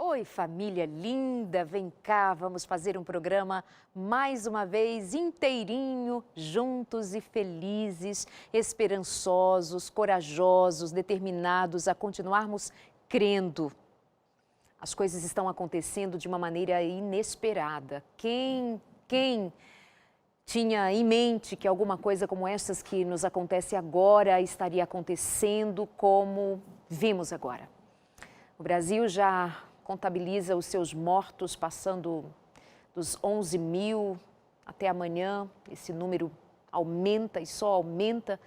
Oi, família linda, vem cá, vamos fazer um programa mais uma vez inteirinho, juntos e felizes, esperançosos, corajosos, determinados a continuarmos crendo. As coisas estão acontecendo de uma maneira inesperada. Quem tinha em mente que alguma coisa como essas que nos acontece agora estaria acontecendo como vimos agora? O Brasil já contabiliza os seus mortos passando dos 11 mil até amanhã. Esse número aumenta e só aumenta.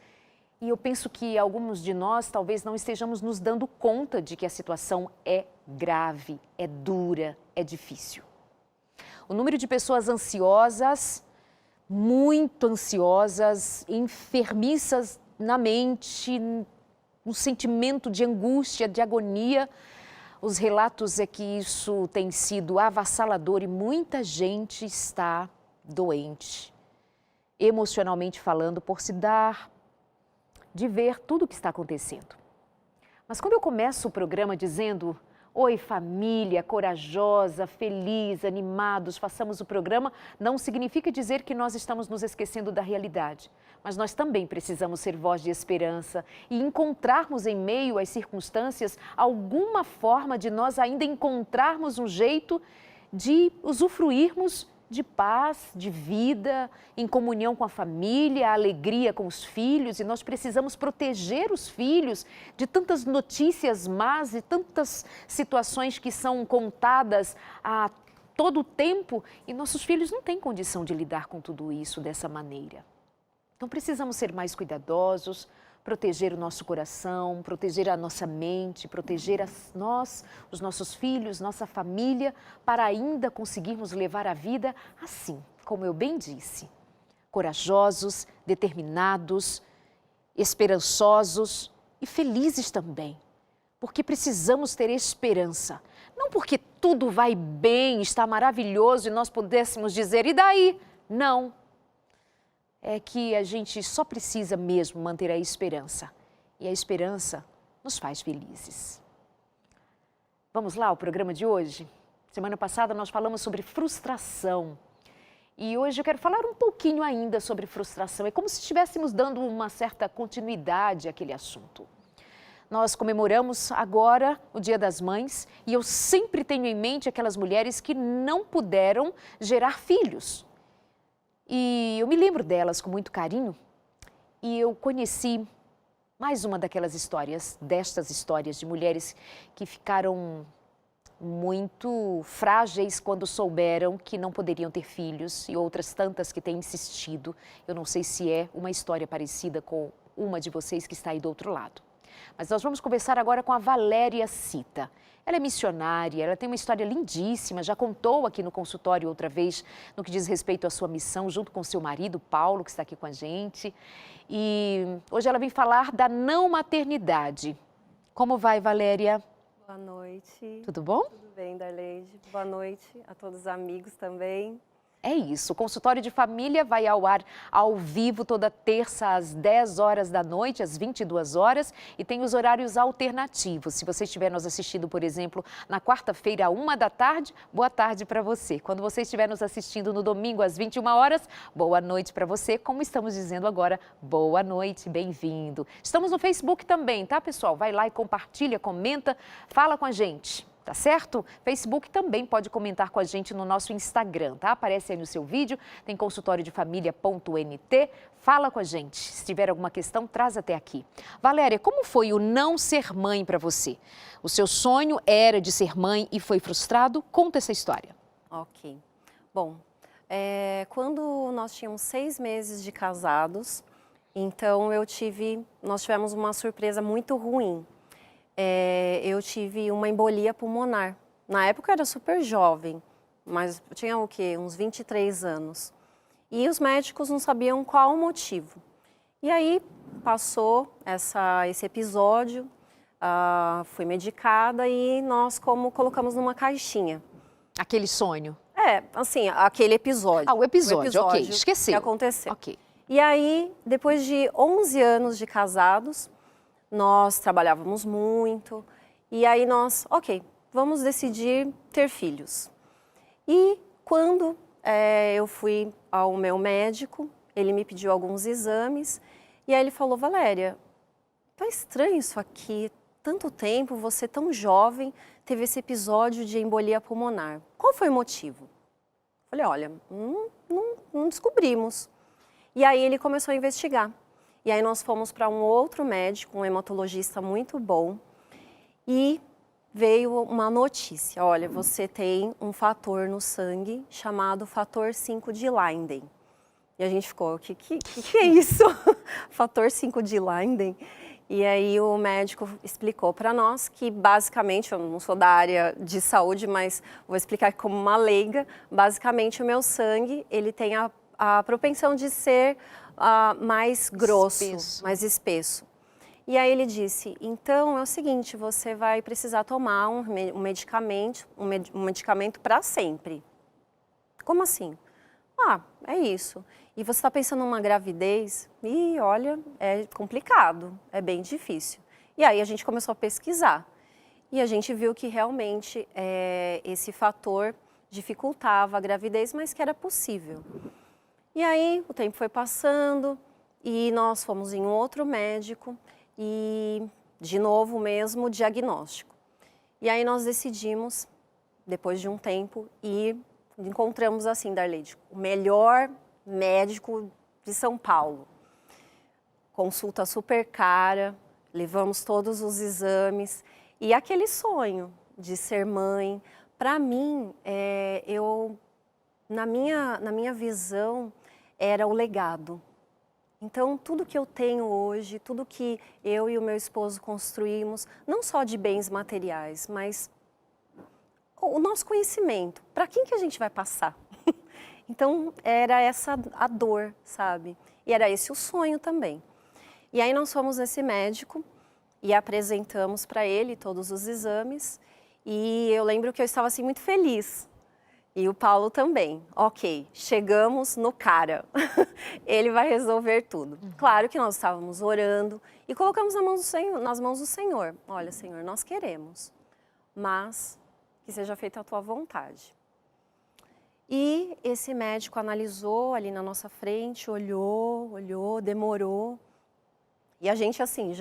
E eu penso que alguns de nós talvez não estejamos nos dando conta de que a situação é grave, é dura, é difícil. O número de pessoas ansiosas, muito ansiosas, enfermiças na mente, um sentimento de angústia, de agonia. Os relatos é que isso tem sido avassalador e muita gente está doente, emocionalmente falando, por se dar de ver tudo o que está acontecendo. Mas quando eu começo o programa dizendo: oi, família, corajosa, feliz, animados, façamos o programa, não significa dizer que nós estamos nos esquecendo da realidade. Mas nós também precisamos ser voz de esperança e encontrarmos em meio às circunstâncias alguma forma de nós ainda encontrarmos um jeito de usufruirmos de paz, de vida, em comunhão com a família, a alegria com os filhos. E nós precisamos proteger os filhos de tantas notícias más e tantas situações que são contadas a todo o tempo. E nossos filhos não têm condição de lidar com tudo isso dessa maneira. Então precisamos ser mais cuidadosos, proteger o nosso coração, proteger a nossa mente, proteger nós, os nossos filhos, nossa família, para ainda conseguirmos levar a vida assim, como eu bem disse, corajosos, determinados, esperançosos e felizes também, porque precisamos ter esperança. Não porque tudo vai bem, está maravilhoso e nós pudéssemos dizer, e daí? Não. É que a gente só precisa mesmo manter a esperança. E a esperança nos faz felizes. Vamos lá ao programa de hoje? Semana passada nós falamos sobre frustração. E hoje eu quero falar um pouquinho ainda sobre frustração. É como se estivéssemos dando uma certa continuidade àquele assunto. Nós comemoramos agora o Dia das Mães e eu sempre tenho em mente aquelas mulheres que não puderam gerar filhos. E eu me lembro delas com muito carinho e eu conheci mais uma daquelas histórias, destas histórias de mulheres que ficaram muito frágeis quando souberam que não poderiam ter filhos e outras tantas que têm insistido. Eu não sei se é uma história parecida com uma de vocês que está aí do outro lado. Mas nós vamos conversar agora com a Valéria Cita. Ela é missionária, ela tem uma história lindíssima, já contou aqui no consultório outra vez no que diz respeito à sua missão, junto com seu marido, Paulo, que está aqui com a gente. E hoje ela vem falar da não maternidade. Como vai, Valéria? Boa noite. Tudo bom? Tudo bem, Darleide. Boa noite a todos os amigos também. É isso, o consultório de família vai ao ar ao vivo toda terça às 10 horas da noite, às 22 horas, e tem os horários alternativos. Se você estiver nos assistindo, por exemplo, na quarta-feira, à 1 da tarde, boa tarde para você. Quando você estiver nos assistindo no domingo, às 21 horas, boa noite para você. Como estamos dizendo agora, boa noite, bem-vindo. Estamos no Facebook também, tá, pessoal? Vai lá e compartilha, comenta, fala com a gente. Tá certo? Facebook também pode comentar com a gente no nosso Instagram, tá? Aparece aí no seu vídeo, tem consultoriodefamilia.nt. Fala com a gente. Se tiver alguma questão, traz até aqui. Valéria, como foi o não ser mãe para você? O seu sonho era de ser mãe e foi frustrado? Conta essa história. Ok. Bom, quando nós tínhamos 6 meses de casados, então nós tivemos uma surpresa muito ruim. Eu tive uma embolia pulmonar. Na época eu era super jovem, mas eu tinha o quê? Uns 23 anos. E os médicos não sabiam qual o motivo. E aí passou esse episódio, fui medicada e nós colocamos numa caixinha. Aquele sonho? Assim, aquele episódio. O episódio, ok, esqueci. Que aconteceu. Ok. E aí, depois de 11 anos de casados, nós trabalhávamos muito e aí vamos decidir ter filhos. E quando eu fui ao meu médico, ele me pediu alguns exames, e aí ele falou, Valéria, tá estranho isso aqui, tanto tempo, você tão jovem, teve esse episódio de embolia pulmonar. Qual foi o motivo? Falei, olha, não descobrimos. E aí ele começou a investigar. E aí nós fomos para um outro médico, um hematologista muito bom, e veio uma notícia, olha, você tem um fator no sangue chamado fator 5 de Leiden. E a gente ficou, o que é isso? Fator 5 de Leiden? E aí o médico explicou para nós que basicamente, eu não sou da área de saúde, mas vou explicar como uma leiga, basicamente o meu sangue, ele tem a propensão de ser mais grosso, mais espesso. E aí ele disse, então é o seguinte, você vai precisar tomar um medicamento para sempre. Como assim? Ah, é isso. E você está pensando numa gravidez? E olha, é complicado, é bem difícil. E aí a gente começou a pesquisar. E a gente viu que realmente esse fator dificultava a gravidez, mas que era possível. E aí o tempo foi passando e nós fomos em um outro médico e, de novo, o mesmo diagnóstico. E aí nós decidimos, depois de um tempo, ir, encontramos assim, Darleide, o melhor médico de São Paulo. Consulta super cara, levamos todos os exames e aquele sonho de ser mãe, para mim, na minha visão, era o legado. Então, tudo que eu tenho hoje, tudo que eu e o meu esposo construímos, não só de bens materiais, mas o nosso conhecimento, para quem que a gente vai passar? Então, era essa a dor, sabe? E era esse o sonho também. E aí nós fomos nesse médico e apresentamos para ele todos os exames e eu lembro que eu estava assim muito feliz. E o Paulo também. Ok, chegamos no cara. Ele vai resolver tudo. Claro que nós estávamos orando e colocamos nas mãos do Senhor. Olha, Senhor, nós queremos, mas que seja feita a tua vontade. E esse médico analisou ali na nossa frente, olhou, demorou. E a gente assim,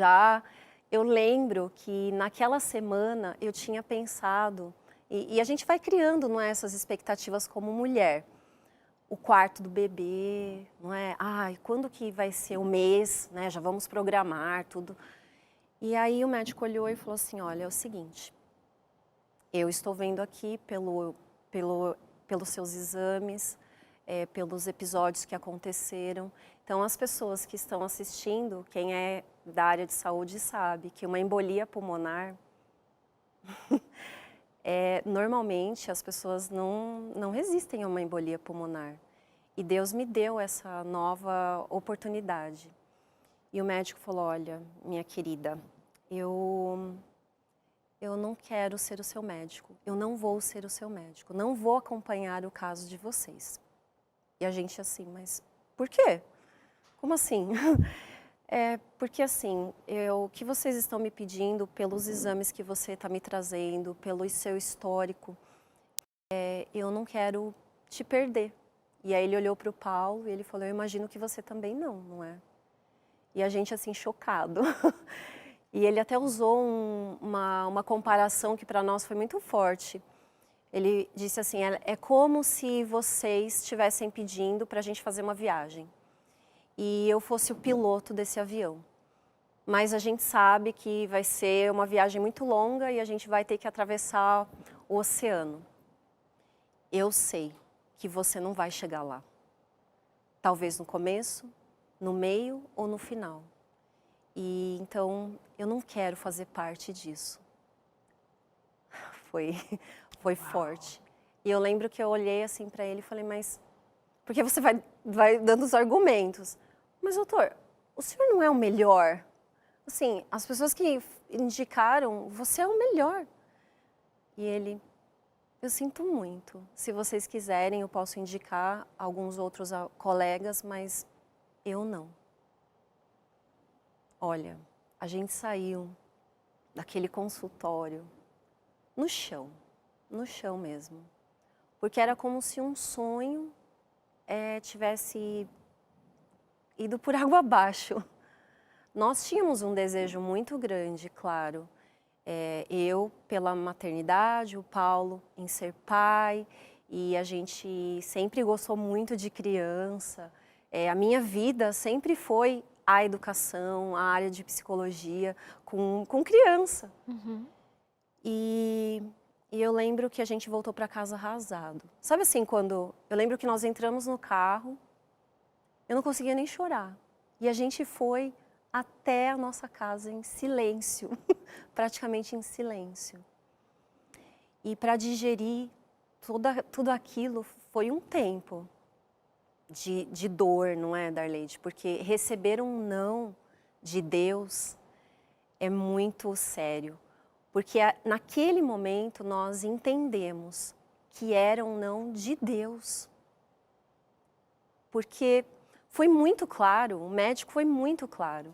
eu lembro que naquela semana eu tinha pensado, e a gente vai criando, não é, essas expectativas como mulher. O quarto do bebê, não é? Ai, quando que vai ser o mês, né? Já vamos programar tudo. E aí o médico olhou e falou assim, olha, é o seguinte, eu estou vendo aqui pelos seus exames, pelos episódios que aconteceram. Então, as pessoas que estão assistindo, quem é da área de saúde sabe que uma embolia pulmonar, normalmente as pessoas não resistem a uma embolia pulmonar. E Deus me deu essa nova oportunidade. E o médico falou, olha, minha querida, eu não quero ser o seu médico, eu não vou ser o seu médico, não vou acompanhar o caso de vocês. E a gente assim, mas por quê? Como assim? Porque assim, o que vocês estão me pedindo pelos exames que você está me trazendo, pelo seu histórico, eu não quero te perder. E aí ele olhou para o Paulo e ele falou, eu imagino que você também não é? E a gente assim, chocado. E ele até usou uma comparação que para nós foi muito forte. Ele disse assim, é como se vocês estivessem pedindo para a gente fazer uma viagem. E eu fosse o piloto desse avião. Mas a gente sabe que vai ser uma viagem muito longa e a gente vai ter que atravessar o oceano. Eu sei que você não vai chegar lá. Talvez no começo, no meio ou no final. E então eu não quero fazer parte disso. Foi forte. E eu lembro que eu olhei assim para ele e falei, mas... Porque você vai dando os argumentos. Mas, doutor, o senhor não é o melhor? Assim, as pessoas que indicaram, você é o melhor. E ele, eu sinto muito. Se vocês quiserem, eu posso indicar alguns outros colegas, mas eu não. Olha, a gente saiu daquele consultório no chão mesmo. Porque era como se um sonho tivesse ido por água abaixo. Nós tínhamos um desejo muito grande, claro. Eu pela maternidade, o Paulo em ser pai, e a gente sempre gostou muito de criança. A minha vida sempre foi a educação, a área de psicologia com criança. Uhum. E eu lembro que a gente voltou para casa arrasado. Sabe assim, quando... Eu lembro que nós entramos no carro, eu não conseguia nem chorar. E a gente foi até a nossa casa em silêncio, praticamente em silêncio. E para digerir tudo aquilo foi um tempo de dor, não é, Darleide? Porque receber um não de Deus é muito sério. Porque naquele momento nós entendemos que era um não de Deus. Porque foi muito claro, o médico foi muito claro.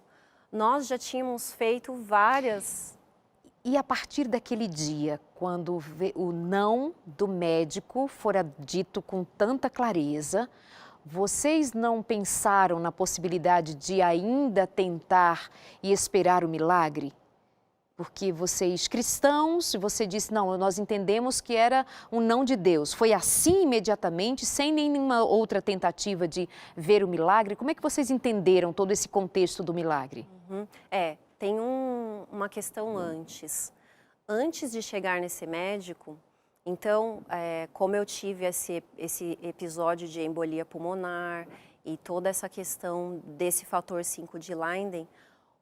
Nós já tínhamos feito várias... E a partir daquele dia, quando o não do médico fora dito com tanta clareza, vocês não pensaram na possibilidade de ainda tentar e esperar o milagre? Porque vocês cristãos, você disse, não, nós entendemos que era um não de Deus. Foi assim imediatamente, sem nenhuma outra tentativa de ver o milagre? Como é que vocês entenderam todo esse contexto do milagre? Uhum. Tem uma questão antes. Antes de chegar nesse médico, então, como eu tive esse episódio de embolia pulmonar e toda essa questão desse fator 5 de Leiden,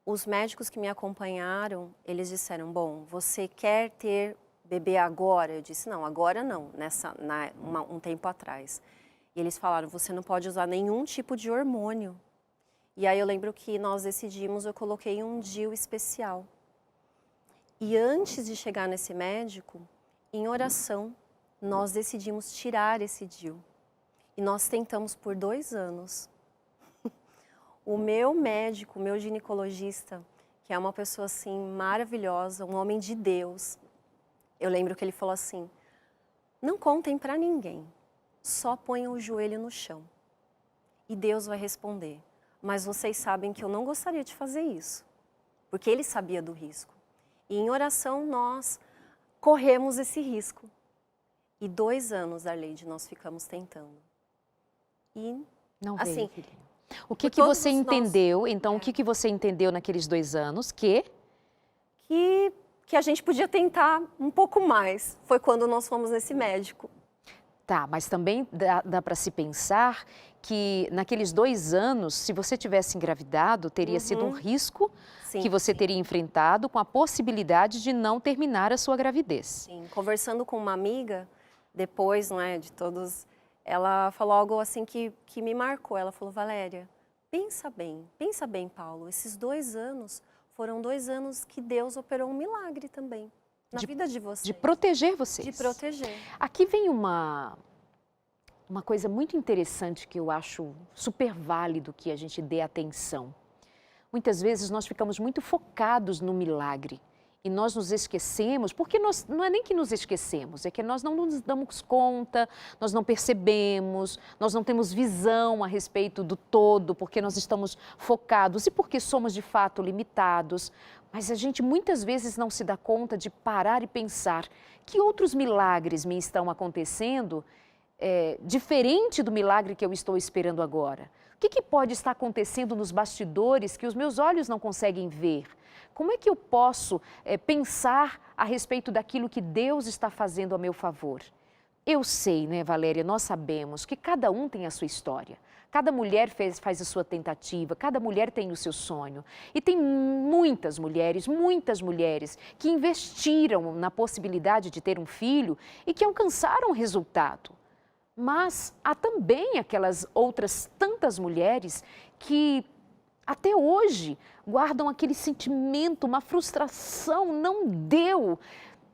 os médicos que me acompanharam, eles disseram, bom, você quer ter bebê agora? Eu disse, não, agora não, um tempo atrás. E eles falaram, você não pode usar nenhum tipo de hormônio. E aí eu lembro que nós decidimos, eu coloquei um DIU especial. E antes de chegar nesse médico, em oração, nós decidimos tirar esse DIU. E nós tentamos por 2 anos. O meu médico, o meu ginecologista, que é uma pessoa assim maravilhosa, um homem de Deus, eu lembro que ele falou assim, não contem para ninguém, só ponham o joelho no chão e Deus vai responder. Mas vocês sabem que eu não gostaria de fazer isso, porque ele sabia do risco. E em oração nós corremos esse risco. E 2 anos, Darleide, nós ficamos tentando. E não assim... veio, o que você entendeu, então, o que você entendeu naqueles 2 anos? Que a gente podia tentar um pouco mais. Foi quando nós fomos nesse médico. Tá, mas também dá para se pensar que naqueles 2 anos, se você tivesse engravidado, teria sido um risco que você teria enfrentado com a possibilidade de não terminar a sua gravidez. Sim, conversando com uma amiga, depois, não é, de todos... Ela falou algo assim que me marcou. Ela falou, Valéria, pensa bem, Paulo. Esses 2 anos foram 2 anos que Deus operou um milagre também na vida de vocês. De proteger vocês. De proteger. Aqui vem uma coisa muito interessante que eu acho super válido que a gente dê atenção. Muitas vezes nós ficamos muito focados no milagre. E nós nos esquecemos, porque não é nem que nos esquecemos, é que nós não nos damos conta, nós não percebemos, nós não temos visão a respeito do todo, porque nós estamos focados e porque somos de fato limitados. Mas a gente muitas vezes não se dá conta de parar e pensar que outros milagres me estão acontecendo, diferente do milagre que eu estou esperando agora. O que pode estar acontecendo nos bastidores que os meus olhos não conseguem ver? Como é que eu posso pensar a respeito daquilo que Deus está fazendo a meu favor? Eu sei, né, Valéria, nós sabemos que cada um tem a sua história. Cada mulher faz a sua tentativa, cada mulher tem o seu sonho. E tem muitas mulheres que investiram na possibilidade de ter um filho e que alcançaram o resultado. Mas há também aquelas outras tantas mulheres que até hoje guardam aquele sentimento, uma frustração, não deu.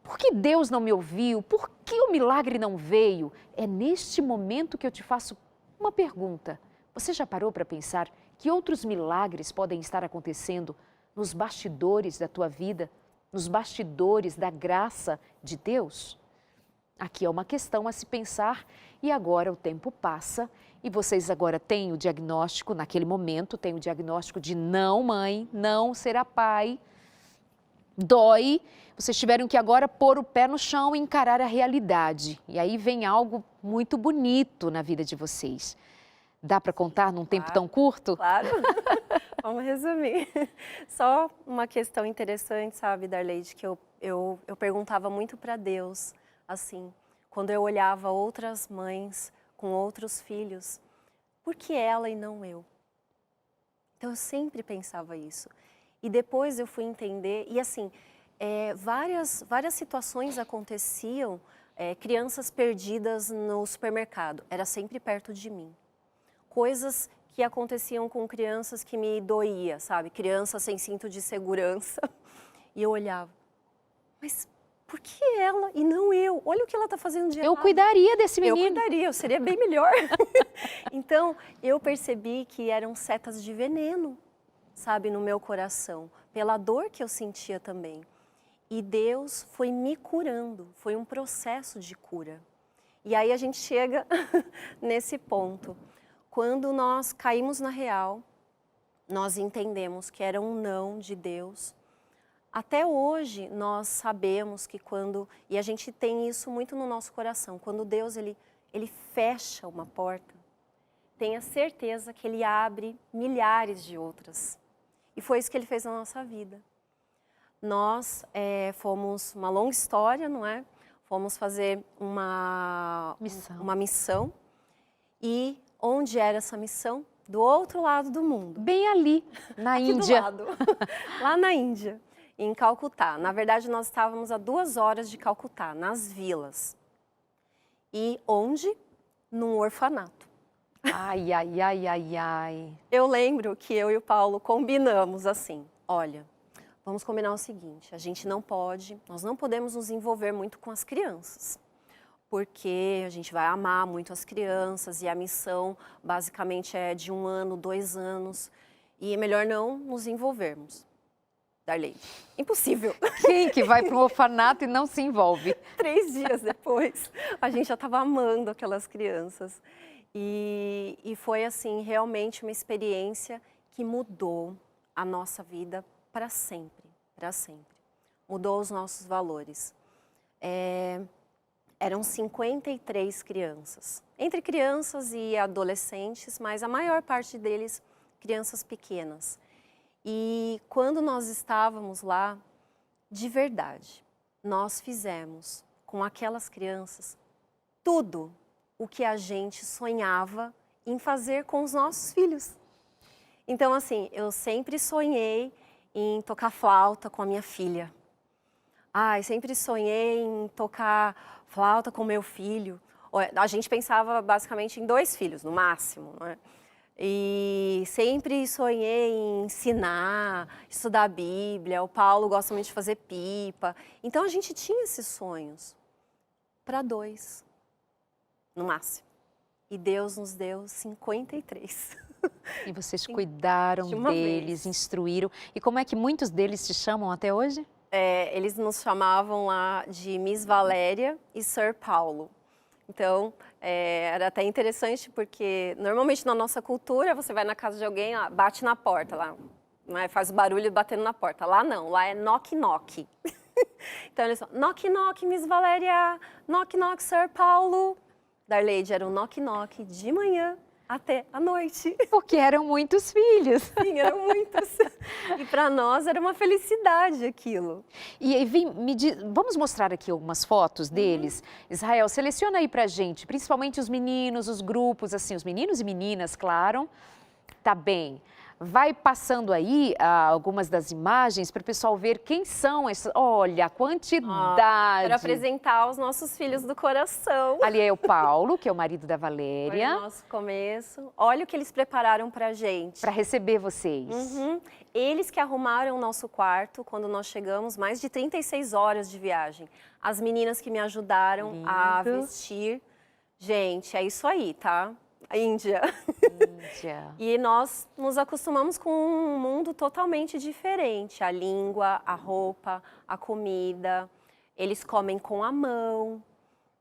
Por que Deus não me ouviu? Por que o milagre não veio? É neste momento que eu te faço uma pergunta. Você já parou para pensar que outros milagres podem estar acontecendo nos bastidores da tua vida, nos bastidores da graça de Deus? Aqui é uma questão a se pensar e agora o tempo passa e vocês agora têm o diagnóstico, naquele momento, têm o diagnóstico de não, mãe, não será pai, dói. Vocês tiveram que agora pôr o pé no chão e encarar a realidade. E aí vem algo muito bonito na vida de vocês. Dá para contar num tempo tão curto? Claro, vamos resumir. Só uma questão interessante, sabe, Darleide, que eu perguntava muito para Deus, assim, quando eu olhava outras mães com outros filhos, por que ela e não eu? Então eu sempre pensava isso. E depois eu fui entender, e assim, várias situações aconteciam, crianças perdidas no supermercado, era sempre perto de mim. Coisas que aconteciam com crianças que me doía, sabe? Crianças sem cinto de segurança. E eu olhava, mas por que ela e não eu? Olha o que ela está fazendo de errado. Eu cuidaria desse menino. Eu cuidaria, eu seria bem melhor. Então, eu percebi que eram setas de veneno, sabe, no meu coração, pela dor que eu sentia também. E Deus foi me curando, foi um processo de cura. E aí a gente chega nesse ponto. Quando nós caímos na real, nós entendemos que era um não de Deus. Até hoje nós sabemos que quando, e a gente tem isso muito no nosso coração, quando Deus ele fecha uma porta, tenha certeza que Ele abre milhares de outras. E foi isso que Ele fez na nossa vida. Nós fomos, uma longa história, não é? Fomos fazer uma missão. E onde era essa missão? Do outro lado do mundo. Bem ali, na Índia. Do lado. Lá na Índia, em Calcutá. Na verdade, nós estávamos a 2 horas de Calcutá, nas vilas. E onde? Num orfanato. Ai, ai, ai, ai, ai. Eu lembro que eu e o Paulo combinamos assim, olha, vamos combinar o seguinte, a gente não pode, nós não podemos nos envolver muito com as crianças, porque a gente vai amar muito as crianças e a missão basicamente é de 1 ano, 2 anos, e é melhor não nos envolvermos. Darleide, impossível. Quem que vai para um orfanato e não se envolve? 3 dias depois, a gente já estava amando aquelas crianças. E foi assim, realmente uma experiência que mudou a nossa vida para sempre, para sempre. Mudou os nossos valores. Eram 53 crianças, entre crianças e adolescentes, mas a maior parte deles crianças pequenas. E quando nós estávamos lá, de verdade, nós fizemos com aquelas crianças tudo o que a gente sonhava em fazer com os nossos filhos. Então, assim, eu sempre sonhei em tocar flauta com a minha filha. Eu sempre sonhei em tocar flauta com meu filho. A gente pensava basicamente em 2 filhos, no máximo, não é? E sempre sonhei em ensinar, estudar a Bíblia. O Paulo gosta muito de fazer pipa. Então, a gente tinha esses sonhos para 2. No máximo. E Deus nos deu 53. E vocês cuidaram deles, instruíram. E como é que muitos deles te chamam até hoje? Eles nos chamavam lá de Miss Valéria e Sir Paulo. Então, era até interessante porque normalmente na nossa cultura você vai na casa de alguém, bate na porta lá, né, faz o barulho batendo na porta. Lá não, lá é knock knock. Então eles falam, knock knock Miss Valéria, knock knock Sir Paulo. Darleide, era um knock-knock de manhã até a noite. Porque eram muitos filhos. Sim, eram muitos. E para nós era uma felicidade aquilo. E aí, vamos mostrar aqui algumas fotos deles. Israel, seleciona aí pra gente, principalmente os meninos, os grupos, assim, os meninos e meninas, claro. Tá bem. Vai passando aí algumas das imagens para o pessoal ver quem são essas. Olha, a quantidade. Para apresentar os nossos filhos do coração. Ali é o Paulo, que é o marido da Valéria. Foi o nosso começo. Olha o que eles prepararam para a gente. Para receber vocês. Eles que arrumaram o nosso quarto quando nós chegamos, mais de 36 horas de viagem. As meninas que me ajudaram a vestir. Gente, é isso aí, tá? A Índia. Índia. E nós nos acostumamos com um mundo totalmente diferente. A língua, a roupa, a comida. Eles comem com a mão,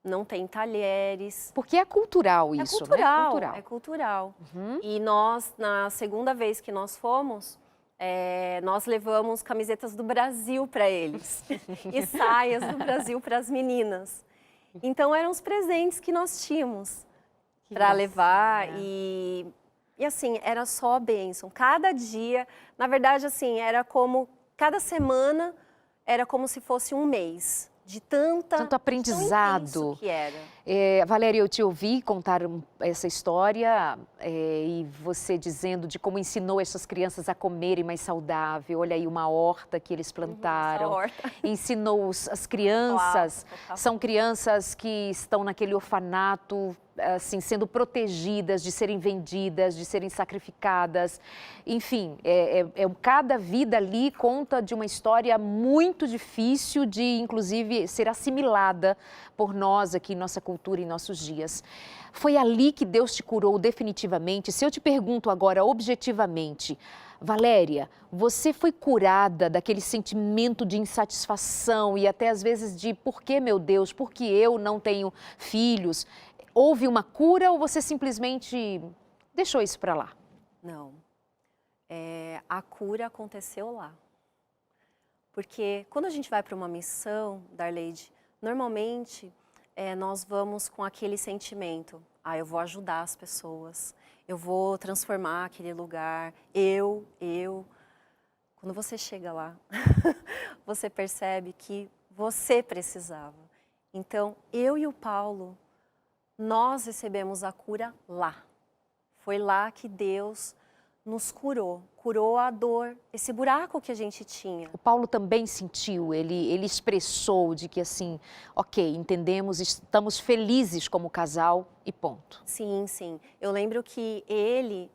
não tem talheres. Porque é cultural isso, né? É Cultural. cultural. E nós, na segunda vez que nós fomos, nós levamos camisetas do Brasil para eles e saias do Brasil para as meninas. Então eram os presentes que nós tínhamos para levar e assim, era só a bênção. Cada dia, na verdade assim, era como, cada semana era como se fosse um mês. De tanto aprendizado que era. Valéria, eu te ouvi contar essa história e você dizendo de como ensinou essas crianças a comerem mais saudável. Olha aí uma horta que eles plantaram. Ensinou as crianças, são crianças que estão naquele orfanato, assim, sendo protegidas de serem vendidas, de serem sacrificadas. Enfim, cada vida ali conta de uma história muito difícil de, inclusive, ser assimilada por nós aqui em nossa cultura, em nossos dias. Foi ali que Deus te curou definitivamente? Se eu te pergunto agora objetivamente, Valéria, você foi curada daquele sentimento de insatisfação e até às vezes de por que, meu Deus, por que eu não tenho filhos? Houve uma cura ou você simplesmente deixou isso para lá? Não. A cura aconteceu lá. Porque quando a gente vai para uma missão, Darleide, normalmente nós vamos com aquele sentimento. Eu vou ajudar as pessoas, eu vou transformar aquele lugar, eu. Quando você chega lá, você percebe que você precisava. Então, eu e o Paulo, nós recebemos a cura lá. Foi lá que Deus nos curou a dor, esse buraco que a gente tinha. O Paulo também sentiu, ele expressou de que assim, ok, entendemos, estamos felizes como casal e ponto. Sim, sim. Eu lembro que ele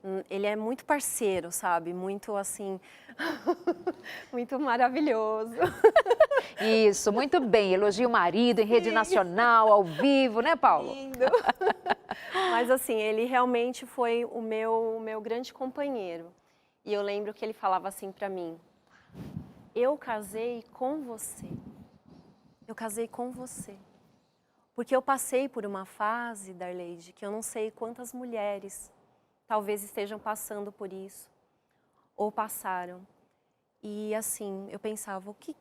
é muito parceiro, sabe? Muito assim, muito maravilhoso. Isso, muito bem. Elogia o marido em rede nacional, ao vivo, né, Paulo? Lindo. Mas assim, ele realmente foi o meu grande companheiro. E eu lembro que ele falava assim para mim: eu casei com você. Eu casei com você. Porque eu passei por uma fase, Darleide, que eu não sei quantas mulheres talvez estejam passando por isso, ou passaram. E assim, eu pensava, o que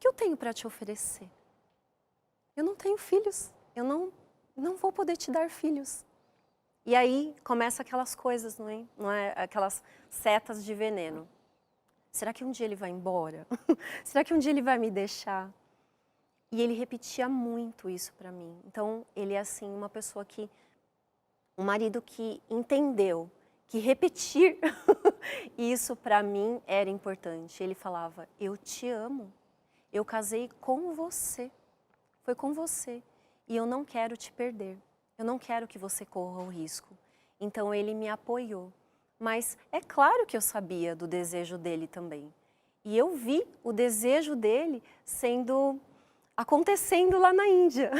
eu tenho para te oferecer? Eu não tenho filhos, eu não vou poder te dar filhos. E aí começa aquelas coisas, não é? Aquelas setas de veneno. Será que um dia ele vai embora? Será que um dia ele vai me deixar? E ele repetia muito isso para mim. Então, ele é assim, uma pessoa que, um marido que entendeu que repetir isso para mim era importante. Ele falava, eu te amo, eu casei com você, foi com você, e eu não quero te perder, eu não quero que você corra o risco. Então, ele me apoiou. Mas é claro que eu sabia do desejo dele também. E eu vi o desejo dele acontecendo lá na Índia.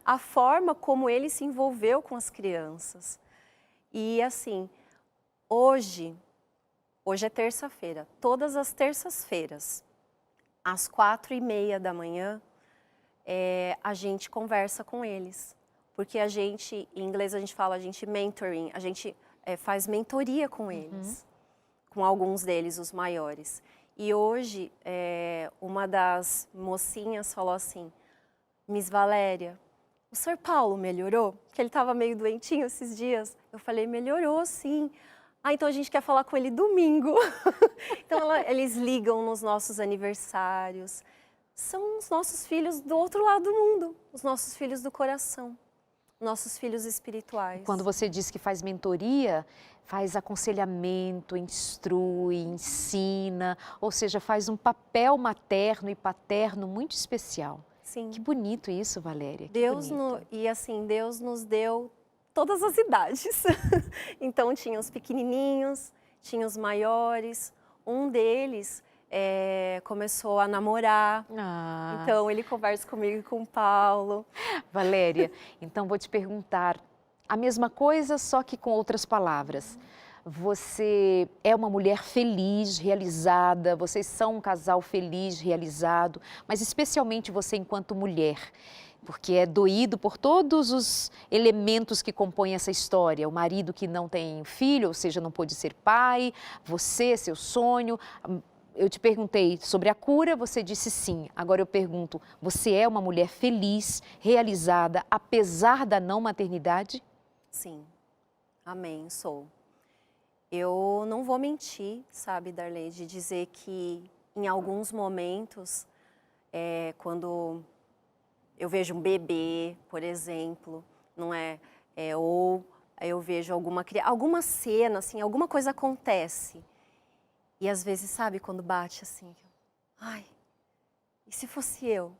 A forma como ele se envolveu com as crianças. E assim, hoje é terça-feira, todas as terças-feiras, às 4:30 da manhã, a gente conversa com eles. Porque a gente, em inglês a gente fala, mentoring, a gente faz mentoria com eles, com alguns deles, os maiores. E hoje, uma das mocinhas falou assim, Miss Valéria, o Sr. Paulo melhorou? Porque ele estava meio doentinho esses dias. Eu falei, melhorou sim. Então a gente quer falar com ele domingo. Então eles ligam nos nossos aniversários. São os nossos filhos do outro lado do mundo, os nossos filhos do coração. Nossos filhos espirituais. Quando você diz que faz mentoria, faz aconselhamento, instrui, ensina, ou seja, faz um papel materno e paterno muito especial. Sim. Que bonito isso, Valéria. Deus nos deu todas as idades. Então tinha os pequenininhos, tinha os maiores. Um deles começou a namorar, então ele conversa comigo e com o Paulo. Valéria, então vou te perguntar, a mesma coisa, só que com outras palavras. Você é uma mulher feliz, realizada, vocês são um casal feliz, realizado, mas especialmente você enquanto mulher, porque é doído por todos os elementos que compõem essa história. O marido que não tem filho, ou seja, não pôde ser pai, você, seu sonho. Eu te perguntei sobre a cura, você disse sim. Agora eu pergunto, você é uma mulher feliz, realizada, apesar da não maternidade? Sim, amém, sou. Eu não vou mentir, sabe, Darley, de dizer que em alguns momentos, quando eu vejo um bebê, por exemplo, não é? Ou eu vejo alguma cena, assim, alguma coisa acontece. E às vezes, sabe, quando bate assim, ai, e se fosse eu?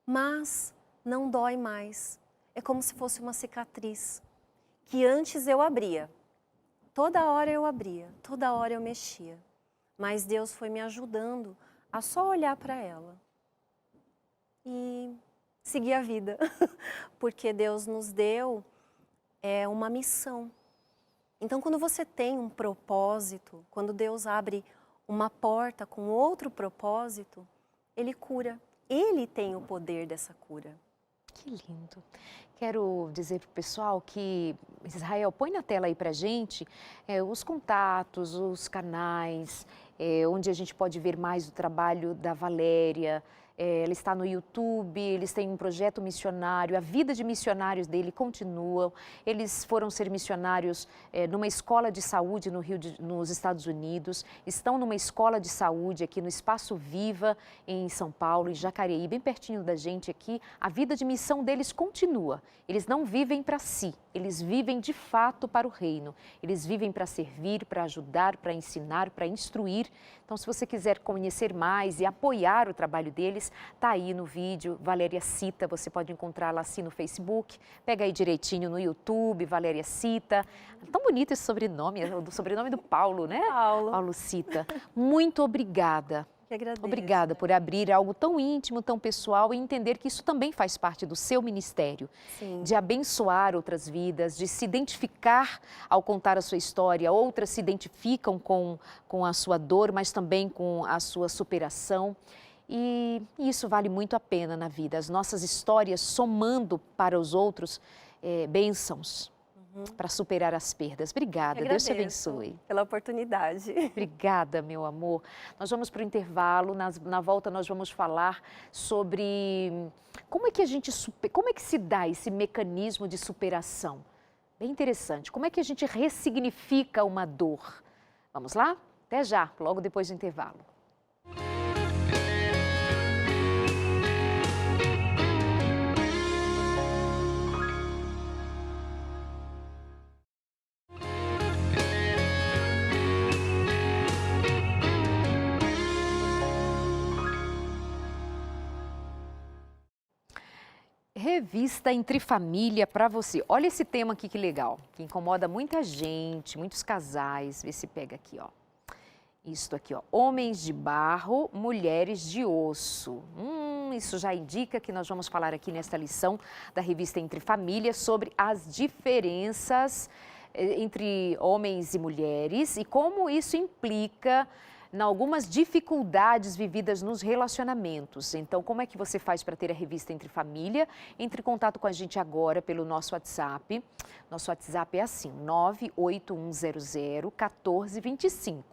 Mas não dói mais. É como se fosse uma cicatriz, que antes eu abria. Toda hora eu abria, toda hora eu mexia. Mas Deus foi me ajudando a só olhar para ela e seguir a vida. Porque Deus nos deu uma missão. Então, quando você tem um propósito, quando Deus abre uma porta com outro propósito, Ele cura. Ele tem o poder dessa cura. Que lindo. Quero dizer para o pessoal que, Israel, põe na tela aí para a gente os contatos, os canais, onde a gente pode ver mais o trabalho da Valéria. Ela está no YouTube, eles têm um projeto missionário, a vida de missionários dele continua. Eles foram ser missionários numa escola de saúde nos Estados Unidos, estão numa escola de saúde aqui no Espaço Viva, em São Paulo, em Jacareí, bem pertinho da gente aqui. A vida de missão deles continua. Eles não vivem para si, eles vivem de fato para o reino. Eles vivem para servir, para ajudar, para ensinar, para instruir. Então, se você quiser conhecer mais e apoiar o trabalho deles, tá aí no vídeo, Valéria Cita, você pode encontrá-la assim no Facebook, pega aí direitinho no YouTube, Valéria Cita. Tão bonito esse sobrenome, é o sobrenome do Paulo, né? Paulo Cita. Muito obrigada. Que agradeço. Obrigada por abrir algo tão íntimo, tão pessoal e entender que isso também faz parte do seu ministério. Sim. De abençoar outras vidas, de se identificar ao contar a sua história. Outras se identificam com a sua dor, mas também com a sua superação. E isso vale muito a pena na vida. As nossas histórias somando para os outros bênçãos. Para superar as perdas. Obrigada, Deus te abençoe. Pela oportunidade. Obrigada, meu amor. Nós vamos para o intervalo, na volta nós vamos falar sobre como é que se dá esse mecanismo de superação. Bem interessante, como é que a gente ressignifica uma dor. Vamos lá? Até já, logo depois do intervalo. Revista Entre Família para você. Olha esse tema aqui que legal, que incomoda muita gente, muitos casais. Vê se pega aqui, ó. Isto aqui, ó. Homens de barro, mulheres de osso. Isso já indica que nós vamos falar aqui nesta lição da Revista Entre Família sobre as diferenças entre homens e mulheres e como isso implica em algumas dificuldades vividas nos relacionamentos. Então, como é que você faz para ter a Revista Entre Família? Entre em contato com a gente agora pelo nosso WhatsApp. Nosso WhatsApp é assim, 98100-1425.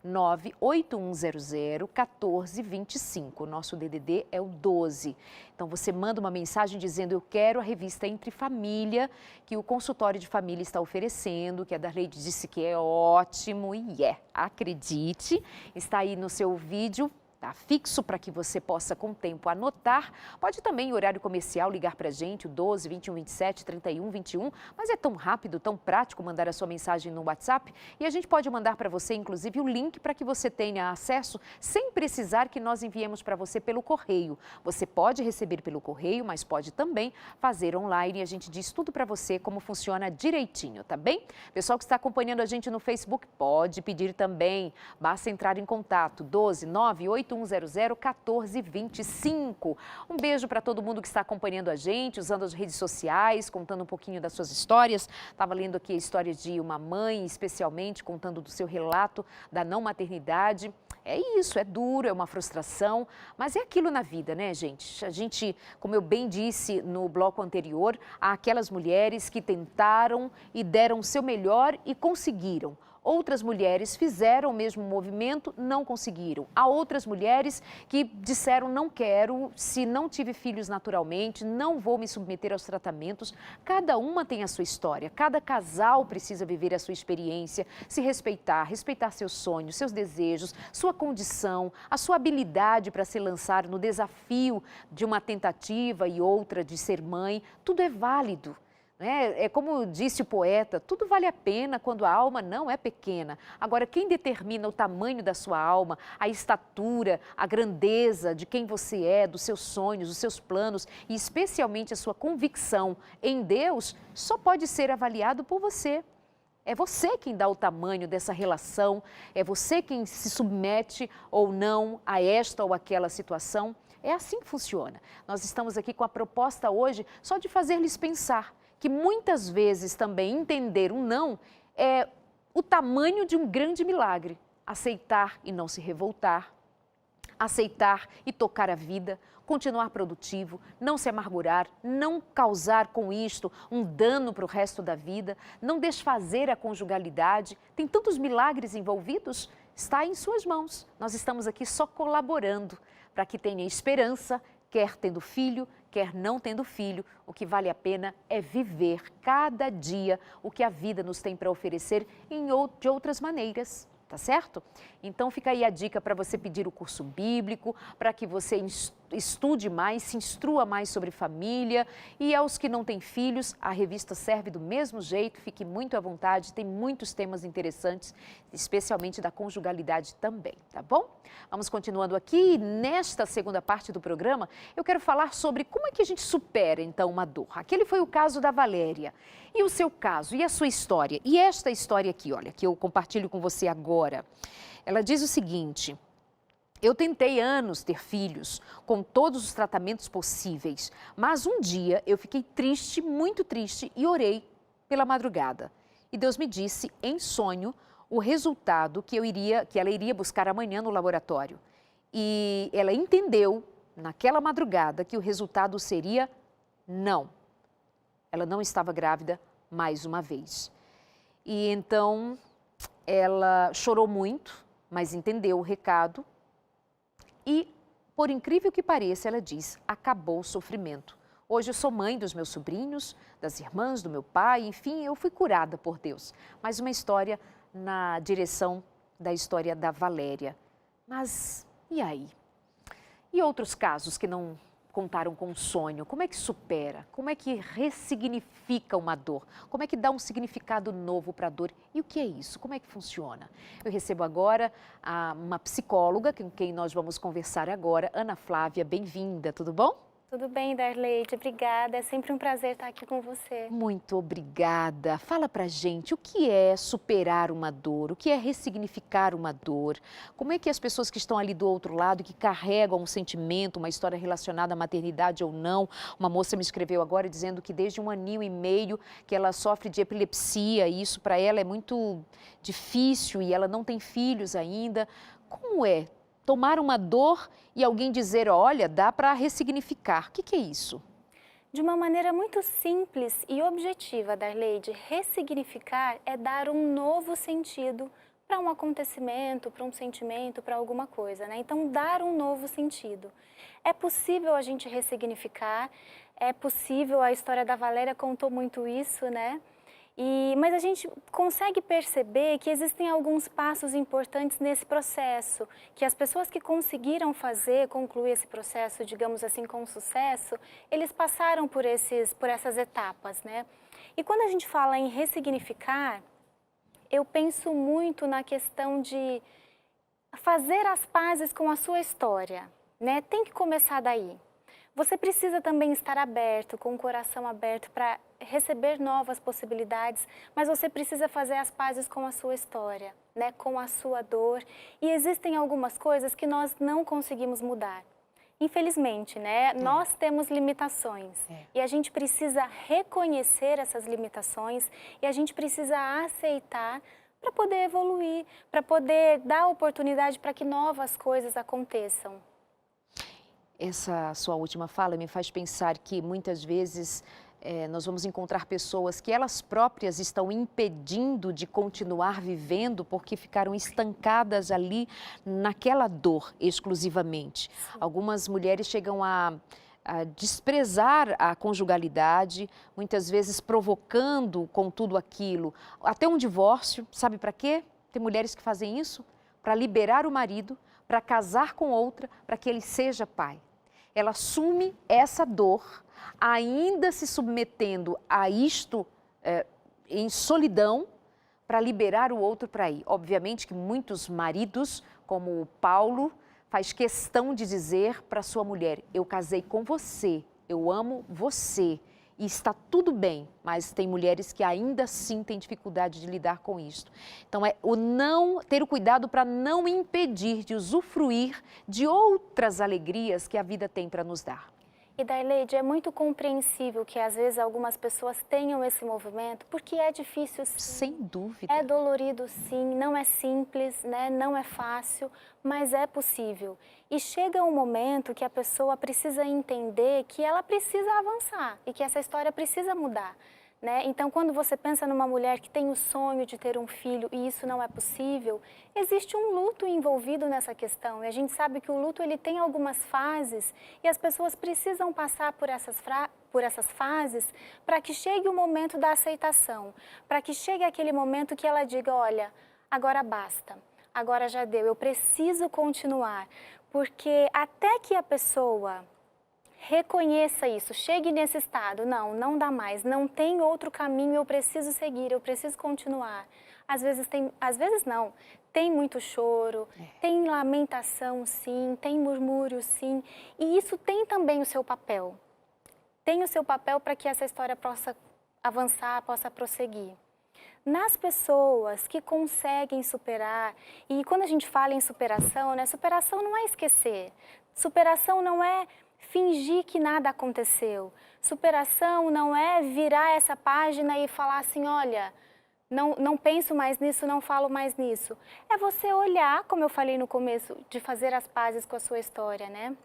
98100-1425. Nosso DDD é o 12. Então, você manda uma mensagem dizendo, eu quero a Revista Entre Família, que o consultório de família está oferecendo, que a Darley disse que é ótimo, e acredite. Está aí no seu vídeo, tá fixo para que você possa com o tempo anotar. Pode também em horário comercial ligar para a gente, o 12 21 27 31 21, mas é tão rápido, tão prático mandar a sua mensagem no WhatsApp e a gente pode mandar para você inclusive o link para que você tenha acesso sem precisar que nós enviemos para você pelo correio. Você pode receber pelo correio, mas pode também fazer online e a gente diz tudo para você como funciona direitinho, tá bem? Pessoal que está acompanhando a gente no Facebook pode pedir também, basta entrar em contato 12 981 8100-1425. Um beijo para todo mundo que está acompanhando a gente, usando as redes sociais, contando um pouquinho das suas histórias. Estava lendo aqui a história de uma mãe, especialmente, contando do seu relato da não maternidade. É isso, é duro, é uma frustração, mas é aquilo na vida, né, gente? A gente, como eu bem disse no bloco anterior, há aquelas mulheres que tentaram e deram o seu melhor e conseguiram. Outras mulheres fizeram o mesmo movimento, não conseguiram. Há outras mulheres que disseram, não quero, se não tive filhos naturalmente, não vou me submeter aos tratamentos. Cada uma tem a sua história, cada casal precisa viver a sua experiência, se respeitar, respeitar seus sonhos, seus desejos, sua condição, a sua habilidade para se lançar no desafio de uma tentativa e outra de ser mãe. Tudo é válido. É como disse o poeta, tudo vale a pena quando a alma não é pequena. Agora, quem determina o tamanho da sua alma, a estatura, a grandeza de quem você é, dos seus sonhos, dos seus planos e especialmente a sua convicção em Deus, só pode ser avaliado por você. É você quem dá o tamanho dessa relação, é você quem se submete ou não a esta ou aquela situação. É assim que funciona. Nós estamos aqui com a proposta hoje só de fazer-lhes pensar que muitas vezes também entender um não é o tamanho de um grande milagre. Aceitar e não se revoltar, aceitar e tocar a vida, continuar produtivo, não se amargurar, não causar com isto um dano para o resto da vida, não desfazer a conjugalidade. Tem tantos milagres envolvidos, está em suas mãos. Nós estamos aqui só colaborando para que tenha esperança, quer tendo filho, quer não tendo filho. O que vale a pena é viver cada dia o que a vida nos tem para oferecer de outras maneiras. Tá certo? Então fica aí a dica para você pedir o curso bíblico, para que você estude mais, se instrua mais sobre família. E aos que não têm filhos, a revista serve do mesmo jeito, fique muito à vontade, tem muitos temas interessantes, especialmente da conjugalidade também, tá bom? Vamos continuando aqui. Nesta segunda parte do programa, eu quero falar sobre como é que a gente supera então uma dor. Aquele foi o caso da Valéria. E o seu caso, e a sua história? E esta história aqui, olha, que eu compartilho com você agora. Ela diz o seguinte: eu tentei anos ter filhos, com todos os tratamentos possíveis, mas um dia eu fiquei triste, muito triste, e orei pela madrugada. E Deus me disse, em sonho, o resultado que ela iria buscar amanhã no laboratório. E ela entendeu, naquela madrugada, que o resultado seria não. Ela não estava grávida mais uma vez. E então ela chorou muito, mas entendeu o recado. E, por incrível que pareça, ela diz, acabou o sofrimento. Hoje eu sou mãe dos meus sobrinhos, das irmãs, do meu pai, enfim, eu fui curada por Deus. Mais uma história na direção da história da Valéria. Mas e aí? E outros casos que não contaram com um sonho? Como é que supera? Como é que ressignifica uma dor? Como é que dá um significado novo para a dor? E o que é isso? Como é que funciona? Eu recebo agora uma psicóloga com quem nós vamos conversar agora, Ana Flávia. Bem-vinda, tudo bom? Tudo bem, Darleide, obrigada. É sempre um prazer estar aqui com você. Muito obrigada. Fala pra gente, o que é superar uma dor? O que é ressignificar uma dor? Como é que as pessoas que estão ali do outro lado, que carregam um sentimento, uma história relacionada à maternidade ou não, uma moça me escreveu agora dizendo que desde 1 aninho e meio que ela sofre de epilepsia e isso para ela é muito difícil e ela não tem filhos ainda. Como é tomar uma dor e alguém dizer, olha, dá para ressignificar? O que é isso? De uma maneira muito simples e objetiva, Darleide, ressignificar é dar um novo sentido para um acontecimento, para um sentimento, para alguma coisa, né? Então, dar um novo sentido. É possível a gente ressignificar, é possível, a história da Valéria contou muito isso, né? Mas a gente consegue perceber que existem alguns passos importantes nesse processo, que as pessoas que conseguiram concluir esse processo, digamos assim, com sucesso, eles passaram por essas etapas, né? E quando a gente fala em ressignificar, eu penso muito na questão de fazer as pazes com a sua história, né? Tem que começar daí. Você precisa também estar aberto, com o coração aberto para receber novas possibilidades, mas você precisa fazer as pazes com a sua história, né? Com a sua dor. E existem algumas coisas que nós não conseguimos mudar. Infelizmente, né? Nós temos limitações e a gente precisa reconhecer essas limitações e a gente precisa aceitar para poder evoluir, para poder dar oportunidade para que novas coisas aconteçam. Essa sua última fala me faz pensar que muitas vezes nós vamos encontrar pessoas que elas próprias estão impedindo de continuar vivendo porque ficaram estancadas ali naquela dor exclusivamente. Algumas mulheres chegam a desprezar a conjugalidade, muitas vezes provocando com tudo aquilo até um divórcio. Sabe para quê? Tem mulheres que fazem isso para liberar o marido, para casar com outra, para que ele seja pai. Ela assume essa dor, ainda se submetendo a isto em solidão, para liberar o outro para ir. Obviamente que muitos maridos, como o Paulo, faz questão de dizer para sua mulher: eu casei com você, eu amo você. E está tudo bem, mas tem mulheres que ainda assim têm dificuldade de lidar com isso. Então, ter o cuidado para não impedir de usufruir de outras alegrias que a vida tem para nos dar. E Darleide, é muito compreensível que às vezes algumas pessoas tenham esse movimento, porque é difícil sim. Sem dúvida. É dolorido sim, não é simples, né? Não é fácil, mas é possível. E chega um momento que a pessoa precisa entender que ela precisa avançar e que essa história precisa mudar. Né? Então, quando você pensa numa mulher que tem o sonho de ter um filho e isso não é possível, existe um luto envolvido nessa questão. E a gente sabe que o luto ele tem algumas fases e as pessoas precisam passar por essas fases para que chegue o momento da aceitação, para que chegue aquele momento que ela diga: olha, agora basta, agora já deu, eu preciso continuar. Porque até que a pessoa reconheça isso, chegue nesse estado, não dá mais, não tem outro caminho, eu preciso seguir, eu preciso continuar. Às vezes não, tem muito choro, tem lamentação sim, tem murmúrio sim, e isso tem também o seu papel. Tem o seu papel para que essa história possa avançar, possa prosseguir. Nas pessoas que conseguem superar, e quando a gente fala em superação, né, superação não é esquecer, superação não é fingir que nada aconteceu. Superação não é virar essa página e falar assim: olha, não penso mais nisso, não falo mais nisso. É você olhar, como eu falei no começo, de fazer as pazes com a sua história, né?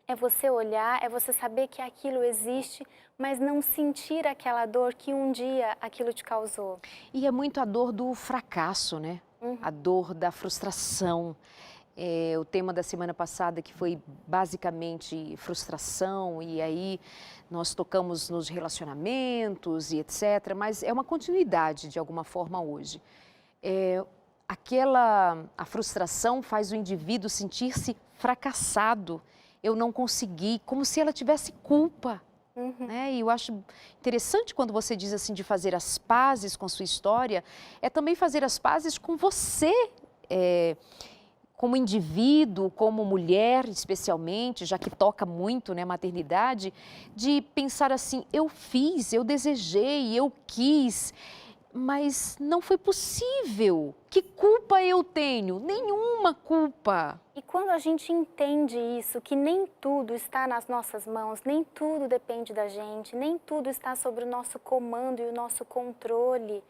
É você olhar, é você saber que aquilo existe, mas não sentir aquela dor que um dia aquilo te causou. E é muito a dor do fracasso, né? A dor da frustração. O tema da semana passada, que foi basicamente frustração, e aí nós tocamos nos relacionamentos e etc., mas é uma continuidade de alguma forma hoje. A frustração faz o indivíduo sentir-se fracassado, eu não consegui, como se ela tivesse culpa. Né? E eu acho interessante quando você diz assim de fazer as pazes com a sua história, é também fazer as pazes com você, como indivíduo, como mulher especialmente, já que toca muito, né, maternidade, de pensar assim: eu fiz, eu desejei, eu quis, mas não foi possível. Que culpa eu tenho? Nenhuma culpa. E quando a gente entende isso, que nem tudo está nas nossas mãos, nem tudo depende da gente, nem tudo está sobre o nosso comando e o nosso controle,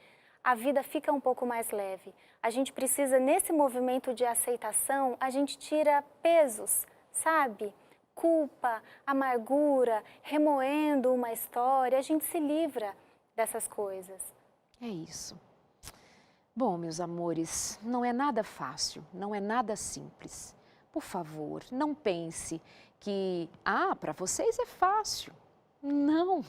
a vida fica um pouco mais leve. A gente precisa, nesse movimento de aceitação, a gente tira pesos, sabe? Culpa, amargura, remoendo uma história, a gente se livra dessas coisas. É isso. Bom, meus amores, não é nada fácil, não é nada simples. Por favor, não pense que, para vocês é fácil. Não.